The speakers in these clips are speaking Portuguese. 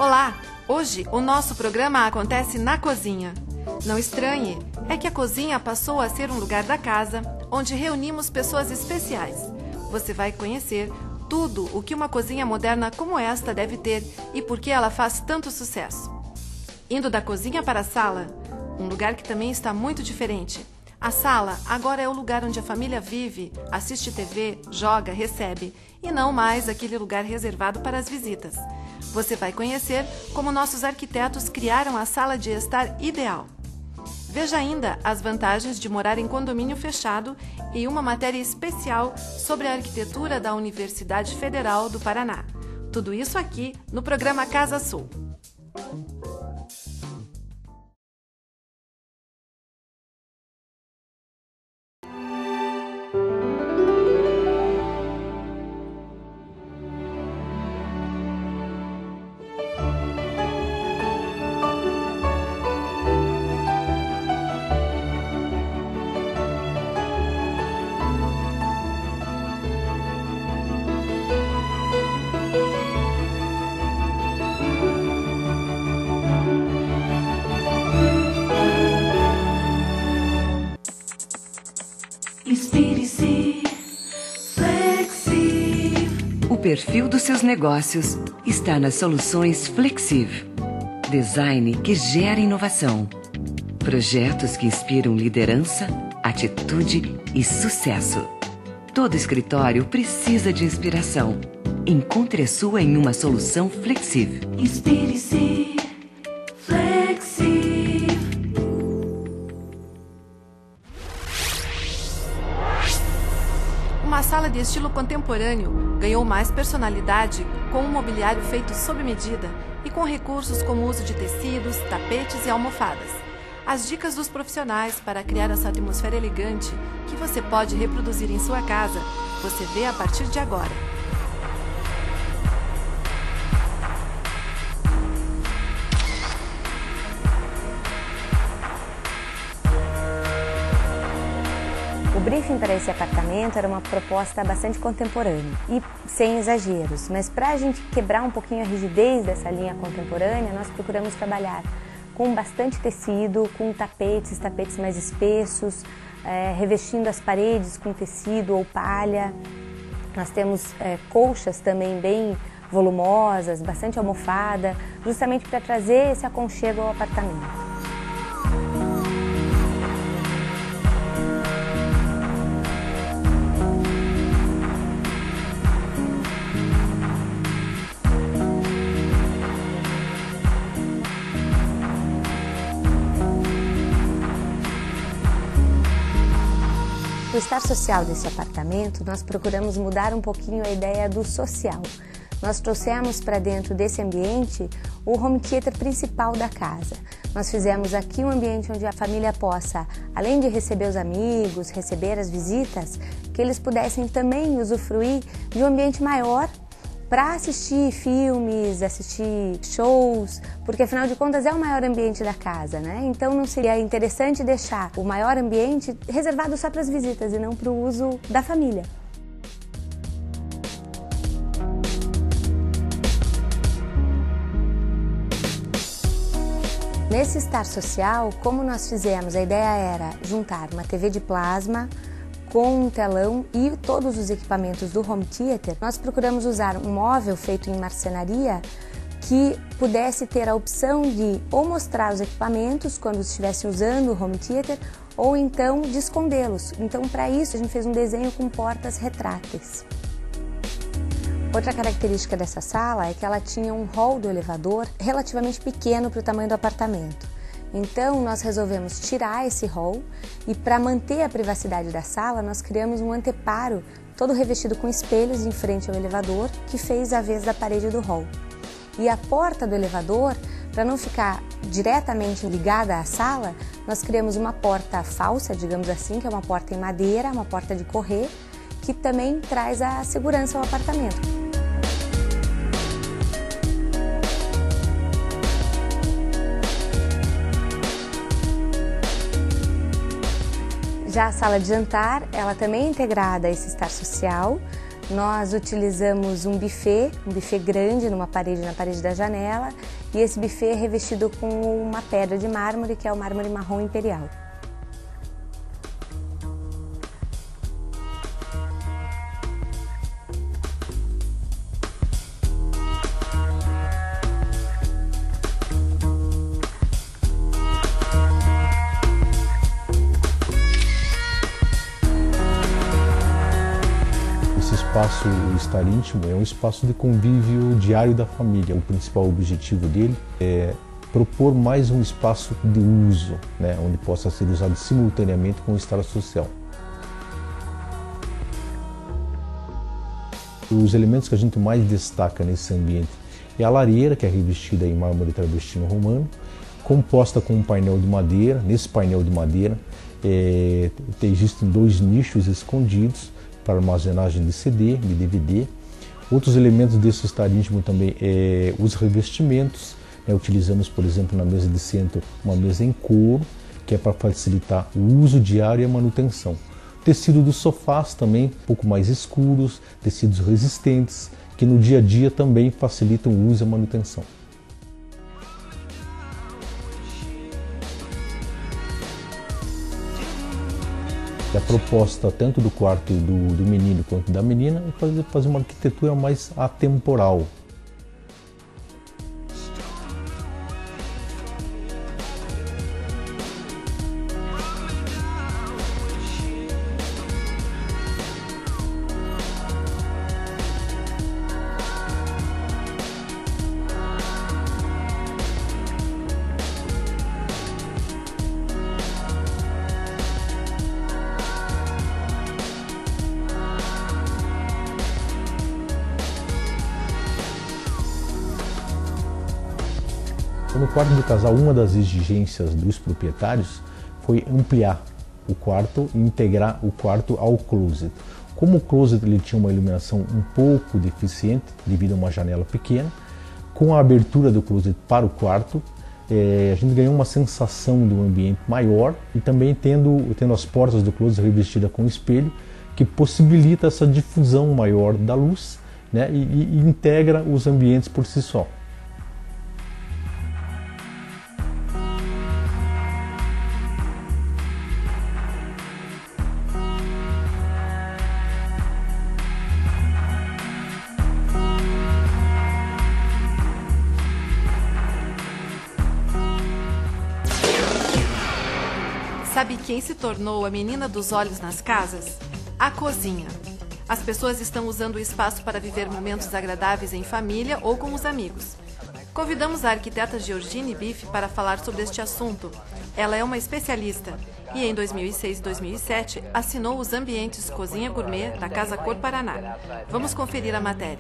Olá! Hoje o nosso programa acontece na cozinha. Não estranhe, é que a cozinha passou a ser um lugar da casa onde reunimos pessoas especiais. Você vai conhecer tudo o que uma cozinha moderna como esta deve ter e por que ela faz tanto sucesso. Indo da cozinha para a sala, um lugar que também está muito diferente. A sala agora é o lugar onde a família vive, assiste TV, joga, recebe, e não mais aquele lugar reservado para as visitas. Você vai conhecer como nossos arquitetos criaram a sala de estar ideal. Veja ainda as vantagens de morar em condomínio fechado e uma matéria especial sobre a arquitetura da Universidade Federal do Paraná. Tudo isso aqui no programa Casa Sul. O perfil dos seus negócios está nas soluções Flexiv. Design que gera inovação. Projetos que inspiram liderança, atitude e sucesso. Todo escritório precisa de inspiração. Encontre a sua em uma solução Flexiv. Inspire-se. Flexiv. Uma sala de estilo contemporâneo ganhou mais personalidade com um mobiliário feito sob medida e com recursos como o uso de tecidos, tapetes e almofadas. As dicas dos profissionais para criar essa atmosfera elegante que você pode reproduzir em sua casa, você vê a partir de agora. O briefing para esse apartamento era uma proposta bastante contemporânea e sem exageros, mas para a gente quebrar um pouquinho a rigidez dessa linha contemporânea, nós procuramos trabalhar com bastante tecido, com tapetes mais espessos, revestindo as paredes com tecido ou palha. Nós temos colchas também bem volumosas, bastante almofada, justamente para trazer esse aconchego ao apartamento. No estar social desse apartamento, nós procuramos mudar um pouquinho a ideia do social. Nós trouxemos para dentro desse ambiente o home theater principal da casa. Nós fizemos aqui um ambiente onde a família possa, além de receber os amigos, receber as visitas, que eles pudessem também usufruir de um ambiente maior para assistir filmes, assistir shows, porque afinal de contas é o maior ambiente da casa, né? Então não seria interessante deixar o maior ambiente reservado só para as visitas e não para o uso da família. Nesse estar social, como nós fizemos, a ideia era juntar uma TV de plasma com um telão e todos os equipamentos do home theater. Nós procuramos usar um móvel feito em marcenaria que pudesse ter a opção de ou mostrar os equipamentos quando estivesse usando o home theater ou então de escondê-los. Então, para isso, a gente fez um desenho com portas retráteis. Outra característica dessa sala é que ela tinha um hall do elevador relativamente pequeno para o tamanho do apartamento. Então, nós resolvemos tirar esse hall e, para manter a privacidade da sala, nós criamos um anteparo todo revestido com espelhos em frente ao elevador, que fez a vez da parede do hall. E a porta do elevador, para não ficar diretamente ligada à sala, nós criamos uma porta falsa, digamos assim, que é uma porta em madeira, uma porta de correr, que também traz a segurança ao apartamento. Já a sala de jantar, ela também é integrada a esse estar social. Nós utilizamos um buffet grande na parede da janela, e esse buffet é revestido com uma pedra de mármore, que é o mármore marrom imperial. Esse espaço estar íntimo é um espaço de convívio diário da família. O principal objetivo dele é propor mais um espaço de uso, né, onde possa ser usado simultaneamente com o estar social. Os elementos que a gente mais destaca nesse ambiente é a lareira, que é revestida em mármore travertino romano, composta com um painel de madeira. Nesse painel de madeira existem 2 nichos escondidos para armazenagem de CD, de DVD. Outros elementos desse estar íntimo também os revestimentos. Utilizamos, por exemplo, na mesa de centro, uma mesa em couro, que é para facilitar o uso diário e a manutenção. Tecido dos sofás também, um pouco mais escuros, tecidos resistentes, que no dia a dia também facilitam o uso e a manutenção. E a proposta tanto do quarto do menino quanto da menina é fazer uma arquitetura mais atemporal. No quarto do casal, uma das exigências dos proprietários foi ampliar o quarto e integrar o quarto ao closet. Como o closet ele tinha uma iluminação um pouco deficiente, devido a uma janela pequena, com a abertura do closet para o quarto, a gente ganhou uma sensação de um ambiente maior, e também tendo as portas do closet revestidas com espelho, que possibilita essa difusão maior da luz, né, e integra os ambientes por si só. Sabe quem se tornou a menina dos olhos nas casas? A cozinha. As pessoas estão usando o espaço para viver momentos agradáveis em família ou com os amigos. Convidamos a arquiteta Georgine Biff para falar sobre este assunto. Ela é uma especialista e em 2006 e 2007 assinou os ambientes Cozinha Gourmet da Casa Cor Paraná. Vamos conferir a matéria.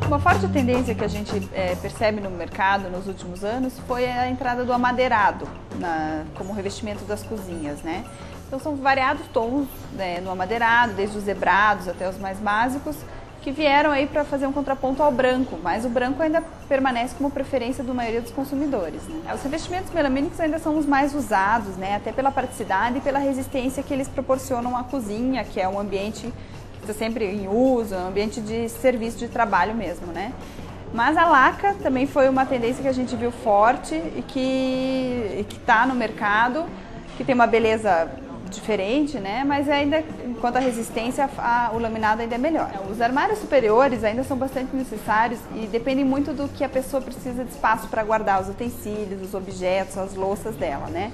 Uma forte tendência que a gente percebe no mercado nos últimos anos foi a entrada do amadeirado como revestimento das cozinhas, né? Então são variados tons, né, no amadeirado, desde os zebrados até os mais básicos, que vieram aí para fazer um contraponto ao branco, mas o branco ainda permanece como preferência da maioria dos consumidores, né? Os revestimentos melamínicos ainda são os mais usados, né, até pela praticidade e pela resistência que eles proporcionam à cozinha, que é um ambiente está sempre em uso, é um ambiente de serviço, de trabalho mesmo, né? Mas a laca também foi uma tendência que a gente viu forte e que está no mercado, que tem uma beleza diferente, né? Mas ainda, enquanto a resistência, o laminado ainda é melhor. Os armários superiores ainda são bastante necessários e dependem muito do que a pessoa precisa de espaço para guardar os utensílios, os objetos, as louças dela, né?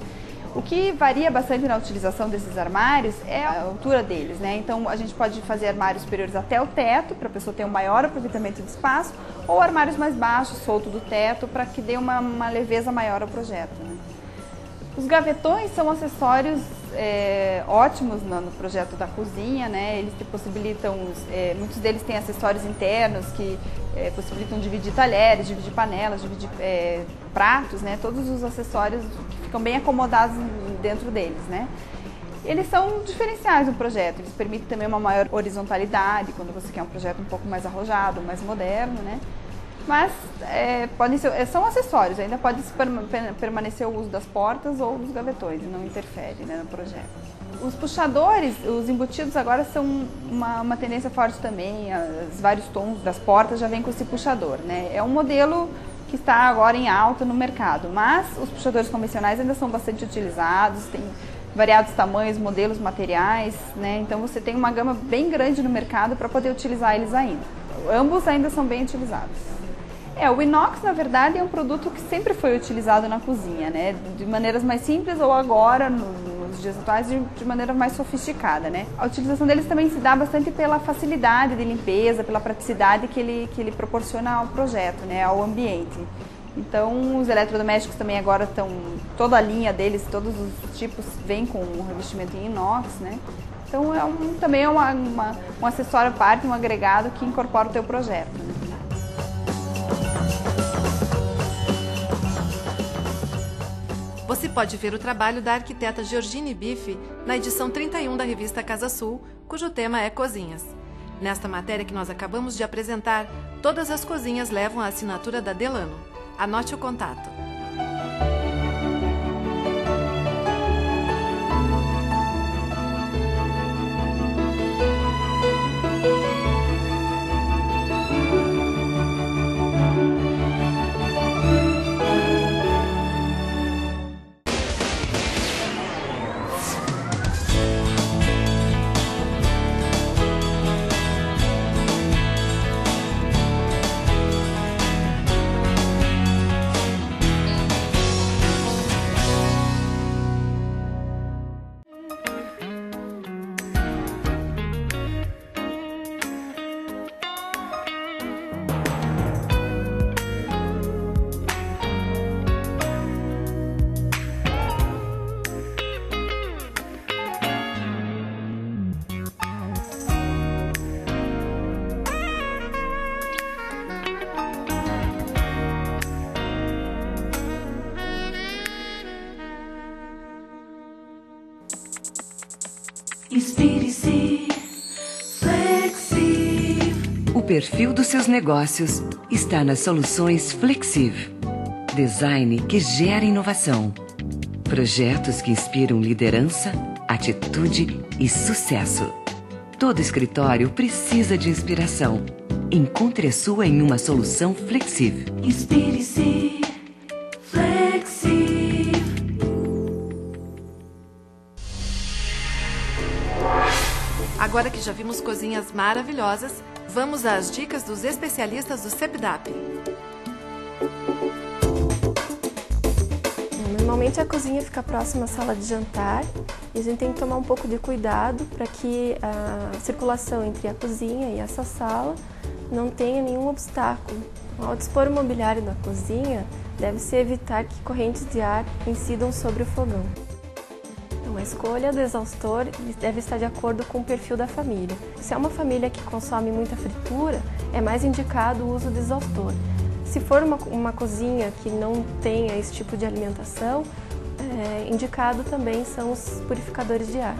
O que varia bastante na utilização desses armários é a altura deles, né? Então a gente pode fazer armários superiores até o teto, para a pessoa ter um maior aproveitamento de espaço, ou armários mais baixos, solto do teto, para que dê uma leveza maior ao projeto, né? Os gavetões são acessórios ótimos no projeto da cozinha, né? Eles te possibilitam, muitos deles têm acessórios internos que possibilitam dividir talheres, dividir panelas, dividir pratos, né? Todos os acessórios que ficam bem acomodados dentro deles, né? Eles são diferenciais no projeto, eles permitem também uma maior horizontalidade quando você quer um projeto um pouco mais arrojado, mais moderno, né? Mas podem ser, são acessórios, ainda pode permanecer o uso das portas ou dos gavetões, não interfere, né, no projeto. Os puxadores, os embutidos agora são uma tendência forte também, os vários tons das portas já vêm com esse puxador, né? É um modelo que está agora em alta no mercado, mas os puxadores convencionais ainda são bastante utilizados, tem variados tamanhos, modelos, materiais, né? Então você tem uma gama bem grande no mercado para poder utilizar eles ainda. Ambos ainda são bem utilizados. O inox, na verdade, é um produto que sempre foi utilizado na cozinha, né? De maneiras mais simples ou agora, nos dias atuais, de maneira mais sofisticada, né? A utilização deles também se dá bastante pela facilidade de limpeza, pela praticidade que ele proporciona ao projeto, né? Ao ambiente. Então, os eletrodomésticos também agora estão, toda a linha deles, todos os tipos, vêm com um revestimento em inox, né? Então, também é um acessório à parte, um agregado que incorpora o teu projeto, né? Você pode ver o trabalho da arquiteta Georgine Bife na edição 31 da revista Casa Sul, cujo tema é Cozinhas. Nesta matéria que nós acabamos de apresentar, todas as cozinhas levam a assinatura da Delano. Anote o contato. Inspire-se, Flexiv. O perfil dos seus negócios está nas soluções Flexiv. Design que gera inovação. Projetos que inspiram liderança, atitude e sucesso. Todo escritório precisa de inspiração. Encontre a sua em uma solução Flexiv. Inspire-se, Flexiv. Agora que já vimos cozinhas maravilhosas, vamos às dicas dos especialistas do CEPDAP. Normalmente a cozinha fica próxima à sala de jantar e a gente tem que tomar um pouco de cuidado para que a circulação entre a cozinha e essa sala não tenha nenhum obstáculo. Ao dispor o mobiliário da cozinha, deve-se evitar que correntes de ar incidam sobre o fogão. A escolha do exaustor deve estar de acordo com o perfil da família. Se é uma família que consome muita fritura, é mais indicado o uso do exaustor. Se for uma cozinha que não tenha esse tipo de alimentação, indicado também são os purificadores de ar.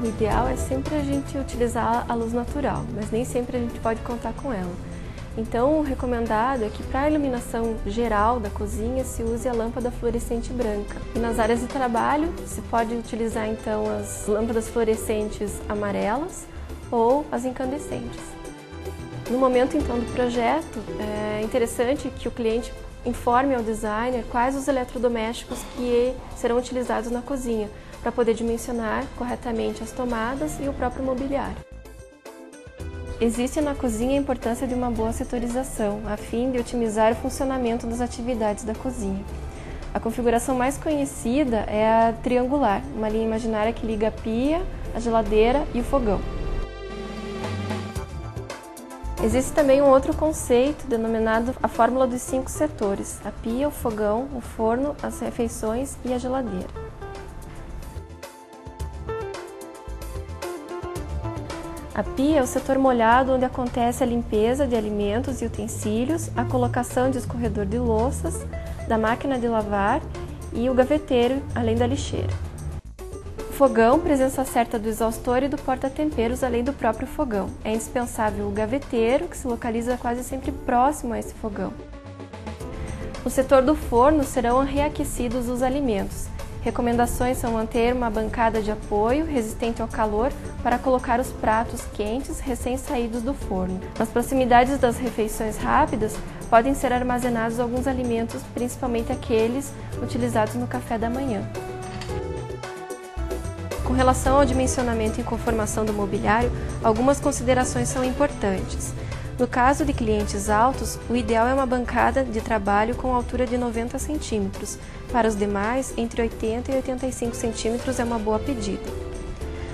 O ideal é sempre a gente utilizar a luz natural, mas nem sempre a gente pode contar com ela. Então, o recomendado é que para a iluminação geral da cozinha se use a lâmpada fluorescente branca. E nas áreas de trabalho, se pode utilizar então as lâmpadas fluorescentes amarelas ou as incandescentes. No momento então do projeto, é interessante que o cliente informe ao designer quais os eletrodomésticos que serão utilizados na cozinha, para poder dimensionar corretamente as tomadas e o próprio mobiliário. Existe na cozinha a importância de uma boa setorização, a fim de otimizar o funcionamento das atividades da cozinha. A configuração mais conhecida é a triangular, uma linha imaginária que liga a pia, a geladeira e o fogão. Existe também um outro conceito denominado a fórmula dos 5 setores: a pia, o fogão, o forno, as refeições e a geladeira. A pia é o setor molhado onde acontece a limpeza de alimentos e utensílios, a colocação de escorredor de louças, da máquina de lavar e o gaveteiro, além da lixeira. O fogão, presença certa do exaustor e do porta-temperos, além do próprio fogão. É indispensável o gaveteiro, que se localiza quase sempre próximo a esse fogão. No setor do forno serão reaquecidos os alimentos. Recomendações são manter uma bancada de apoio resistente ao calor para colocar os pratos quentes recém-saídos do forno. Nas proximidades das refeições rápidas, podem ser armazenados alguns alimentos, principalmente aqueles utilizados no café da manhã. Com relação ao dimensionamento e conformação do mobiliário, algumas considerações são importantes. No caso de clientes altos, o ideal é uma bancada de trabalho com altura de 90 cm. Para os demais, entre 80 e 85 cm é uma boa pedida.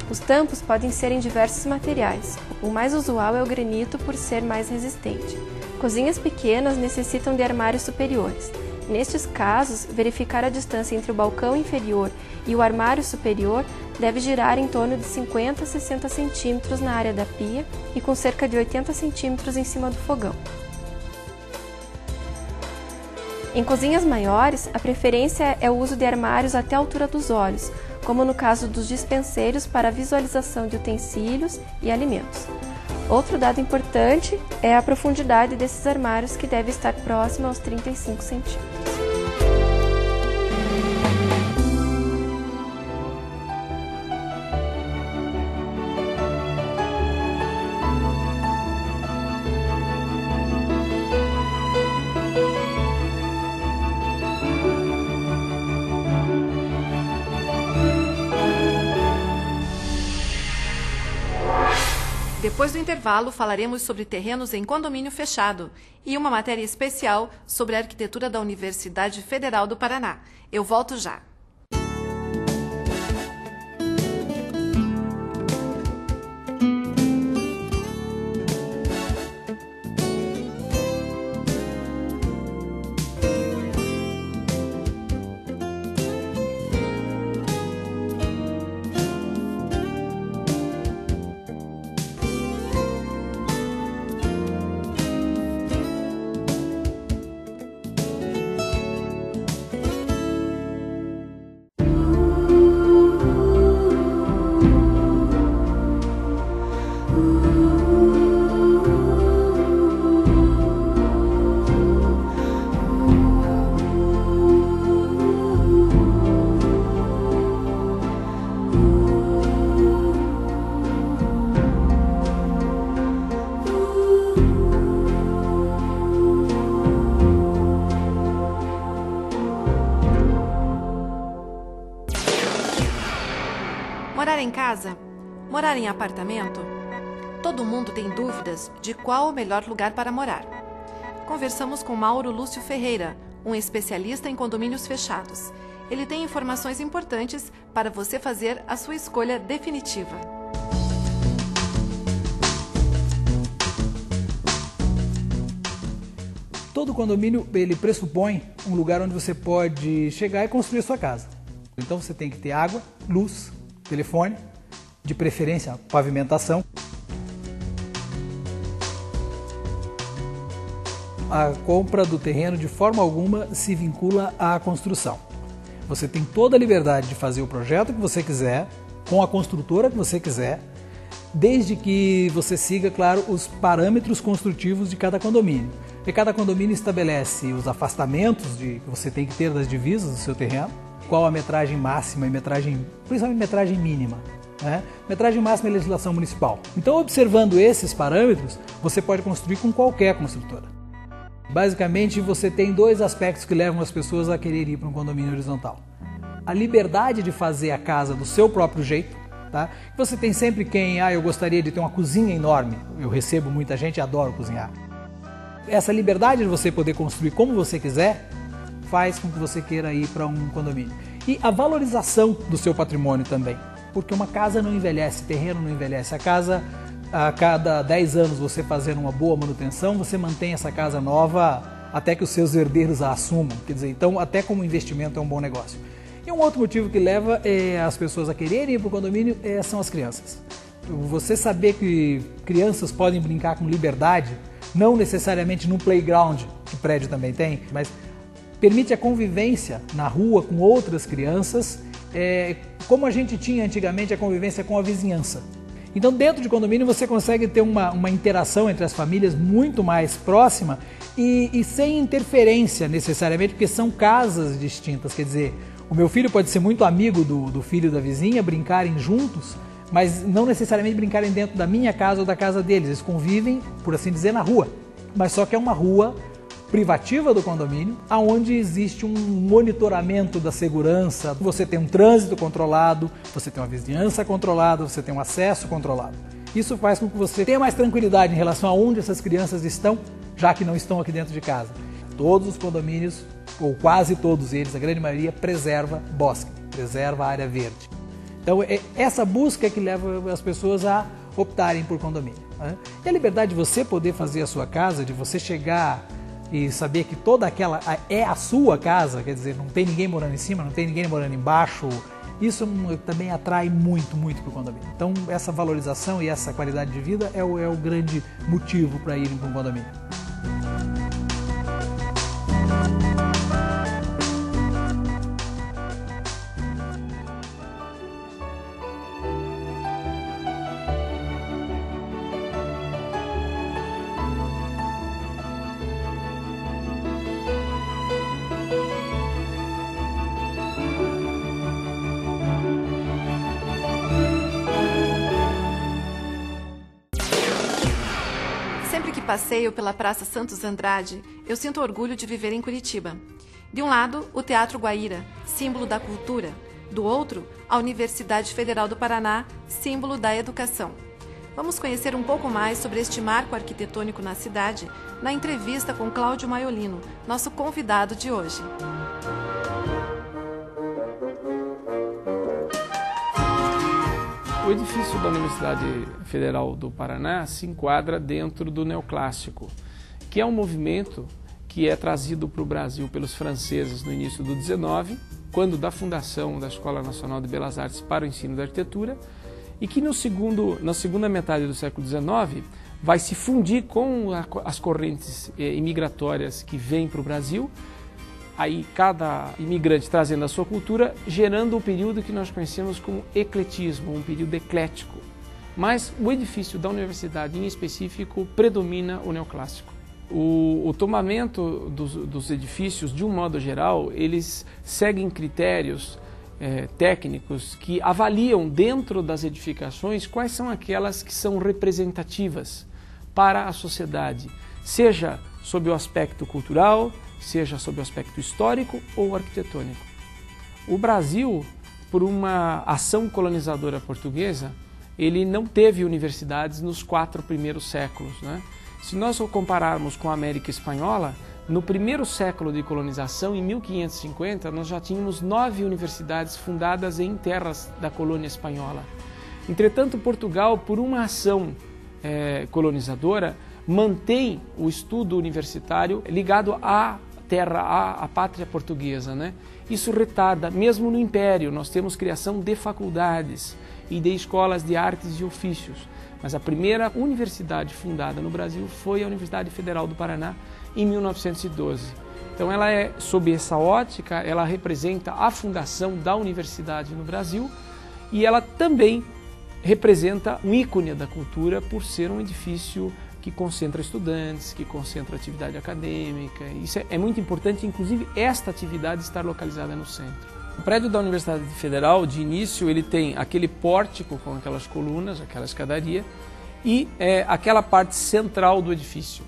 Os tampos podem ser em diversos materiais. O mais usual é o granito por ser mais resistente. Cozinhas pequenas necessitam de armários superiores. Nestes casos, verificar a distância entre o balcão inferior e o armário superior deve girar em torno de 50 a 60 cm na área da pia e com cerca de 80 cm em cima do fogão. Em cozinhas maiores, a preferência é o uso de armários até a altura dos olhos, como no caso dos dispenseiros para visualização de utensílios e alimentos. Outro dado importante é a profundidade desses armários, que deve estar próxima aos 35 centímetros. Depois do intervalo, falaremos sobre terrenos em condomínio fechado e uma matéria especial sobre a arquitetura da Universidade Federal do Paraná. Eu volto já. Morar em casa? Morar em apartamento? Todo mundo tem dúvidas de qual o melhor lugar para morar. Conversamos com Mauro Lúcio Ferreira, um especialista em condomínios fechados. Ele tem informações importantes para você fazer a sua escolha definitiva. Todo condomínio ele pressupõe um lugar onde você pode chegar e construir a sua casa. Então você tem que ter água, luz, telefone, de preferência pavimentação. A compra do terreno de forma alguma se vincula à construção. Você tem toda a liberdade de fazer o projeto que você quiser, com a construtora que você quiser, desde que você siga, claro, os parâmetros construtivos de cada condomínio. E cada condomínio estabelece os afastamentos que você tem que ter das divisas do seu terreno, qual a metragem máxima e principalmente metragem mínima. Metragem máxima é legislação municipal. Então, observando esses parâmetros, você pode construir com qualquer construtora. Basicamente, você tem dois aspectos que levam as pessoas a querer ir para um condomínio horizontal. A liberdade de fazer a casa do seu próprio jeito. Tá? Você tem sempre eu gostaria de ter uma cozinha enorme. Eu recebo muita gente e adoro cozinhar. Essa liberdade de você poder construir como você quiser faz com que você queira ir para um condomínio. E a valorização do seu patrimônio também, porque uma casa não envelhece, terreno não envelhece. A casa, a cada 10 anos você fazendo uma boa manutenção, você mantém essa casa nova até que os seus herdeiros a assumam. Quer dizer, então até como investimento é um bom negócio. E um outro motivo que leva as pessoas a quererem ir para o condomínio são as crianças. Você saber que crianças podem brincar com liberdade, não necessariamente num playground, que o prédio também tem, mas permite a convivência na rua com outras crianças como a gente tinha antigamente a convivência com a vizinhança. Então, dentro de condomínio, você consegue ter uma interação entre as famílias muito mais próxima e sem interferência necessariamente, porque são casas distintas. Quer dizer, o meu filho pode ser muito amigo do filho da vizinha, brincarem juntos, mas não necessariamente brincarem dentro da minha casa ou da casa deles. Eles convivem, por assim dizer, na rua. Mas só que é uma rua privativa do condomínio, onde existe um monitoramento da segurança, você tem um trânsito controlado, você tem uma vizinhança controlada, você tem um acesso controlado. Isso faz com que você tenha mais tranquilidade em relação a onde essas crianças estão, já que não estão aqui dentro de casa. Todos os condomínios, ou quase todos eles, a grande maioria, preserva bosque, preserva a área verde. Então, essa busca é que leva as pessoas a optarem por condomínio, né? E a liberdade de você poder fazer a sua casa, de você chegar e saber que toda aquela é a sua casa, quer dizer, não tem ninguém morando em cima, não tem ninguém morando embaixo, isso também atrai muito, muito para o condomínio. Então, essa valorização e essa qualidade de vida é o grande motivo para irem para um condomínio. Passeio pela Praça Santos Andrade, eu sinto orgulho de viver em Curitiba. De um lado, o Teatro Guaíra, símbolo da cultura. Do outro, a Universidade Federal do Paraná, símbolo da educação. Vamos conhecer um pouco mais sobre este marco arquitetônico na cidade na entrevista com Cláudio Maiolino, nosso convidado de hoje. O edifício da Universidade Federal do Paraná se enquadra dentro do neoclássico, que é um movimento que é trazido para o Brasil pelos franceses no início do XIX, quando da fundação da Escola Nacional de Belas Artes para o ensino da arquitetura, e que na segunda metade do século XIX vai se fundir com as correntes imigratórias que vêm para o Brasil, aí cada imigrante trazendo a sua cultura, gerando um período que nós conhecemos como ecletismo, um período eclético. Mas o edifício da universidade em específico predomina o neoclássico. O tomamento dos edifícios, de um modo geral, eles seguem critérios técnicos que avaliam dentro das edificações quais são aquelas que são representativas para a sociedade, seja sob o aspecto cultural, seja sob o aspecto histórico ou arquitetônico. O Brasil, por uma ação colonizadora portuguesa, ele não teve universidades nos 4 primeiros séculos, né? Se nós o compararmos com a América Espanhola, no primeiro século de colonização, em 1550, nós já tínhamos 9 universidades fundadas em terras da colônia espanhola. Entretanto, Portugal, por uma ação colonizadora, mantém o estudo universitário ligado à terra, à pátria portuguesa, né? Isso retarda, mesmo no Império, nós temos criação de faculdades e de escolas de artes e ofícios. Mas a primeira universidade fundada no Brasil foi a Universidade Federal do Paraná, em 1912. Então ela sob essa ótica, ela representa a fundação da universidade no Brasil e ela também representa um ícone da cultura por ser um edifício que concentra estudantes, que concentra atividade acadêmica. Isso é muito importante, inclusive esta atividade estar localizada no centro. O prédio da Universidade Federal, de início, ele tem aquele pórtico com aquelas colunas, aquela escadaria, e aquela parte central do edifício,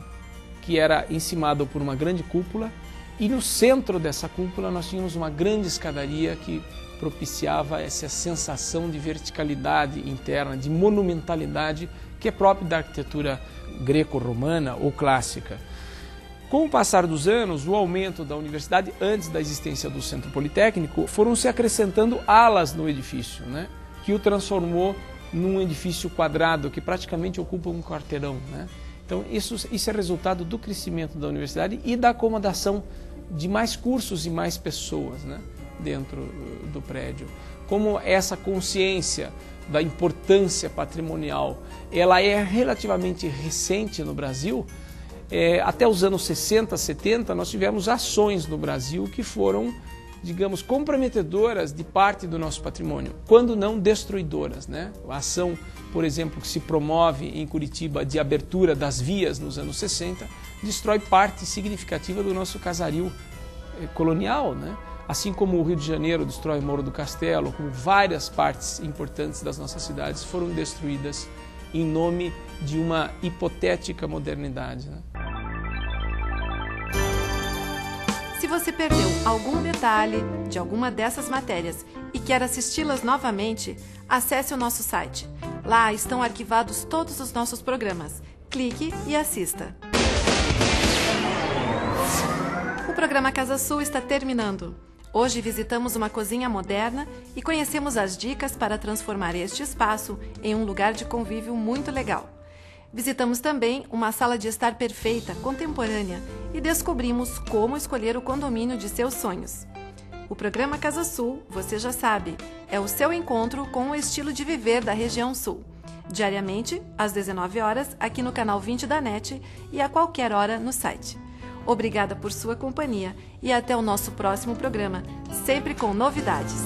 que era encimado por uma grande cúpula, e no centro dessa cúpula nós tínhamos uma grande escadaria que propiciava essa sensação de verticalidade interna, de monumentalidade, que é própria da arquitetura greco-romana ou clássica. Com o passar dos anos, o aumento da universidade, antes da existência do Centro Politécnico, foram se acrescentando alas no edifício, né? Que o transformou num edifício quadrado que praticamente ocupa um quarteirão, né? Então isso é resultado do crescimento da universidade e da acomodação de mais cursos e mais pessoas, né? Dentro do prédio. Como essa consciência da importância patrimonial, ela é relativamente recente no Brasil. Até os anos 60, 70, nós tivemos ações no Brasil que foram digamos, comprometedoras de parte do nosso patrimônio, quando não destruidoras, né? A ação, por exemplo, que se promove em Curitiba de abertura das vias nos anos 60, destrói parte significativa do nosso casario colonial, né? Assim como o Rio de Janeiro destrói o Morro do Castelo, como várias partes importantes das nossas cidades foram destruídas em nome de uma hipotética modernidade, né? Se você perdeu algum detalhe de alguma dessas matérias e quer assisti-las novamente, acesse o nosso site. Lá estão arquivados todos os nossos programas. Clique e assista. O programa Casa Sul está terminando. Hoje visitamos uma cozinha moderna e conhecemos as dicas para transformar este espaço em um lugar de convívio muito legal. Visitamos também uma sala de estar perfeita, contemporânea, e descobrimos como escolher o condomínio de seus sonhos. O programa Casa Sul, você já sabe, é o seu encontro com o estilo de viver da região sul. Diariamente, às 19 horas, aqui no canal 20 da NET e a qualquer hora no site. Obrigada por sua companhia e até o nosso próximo programa, sempre com novidades.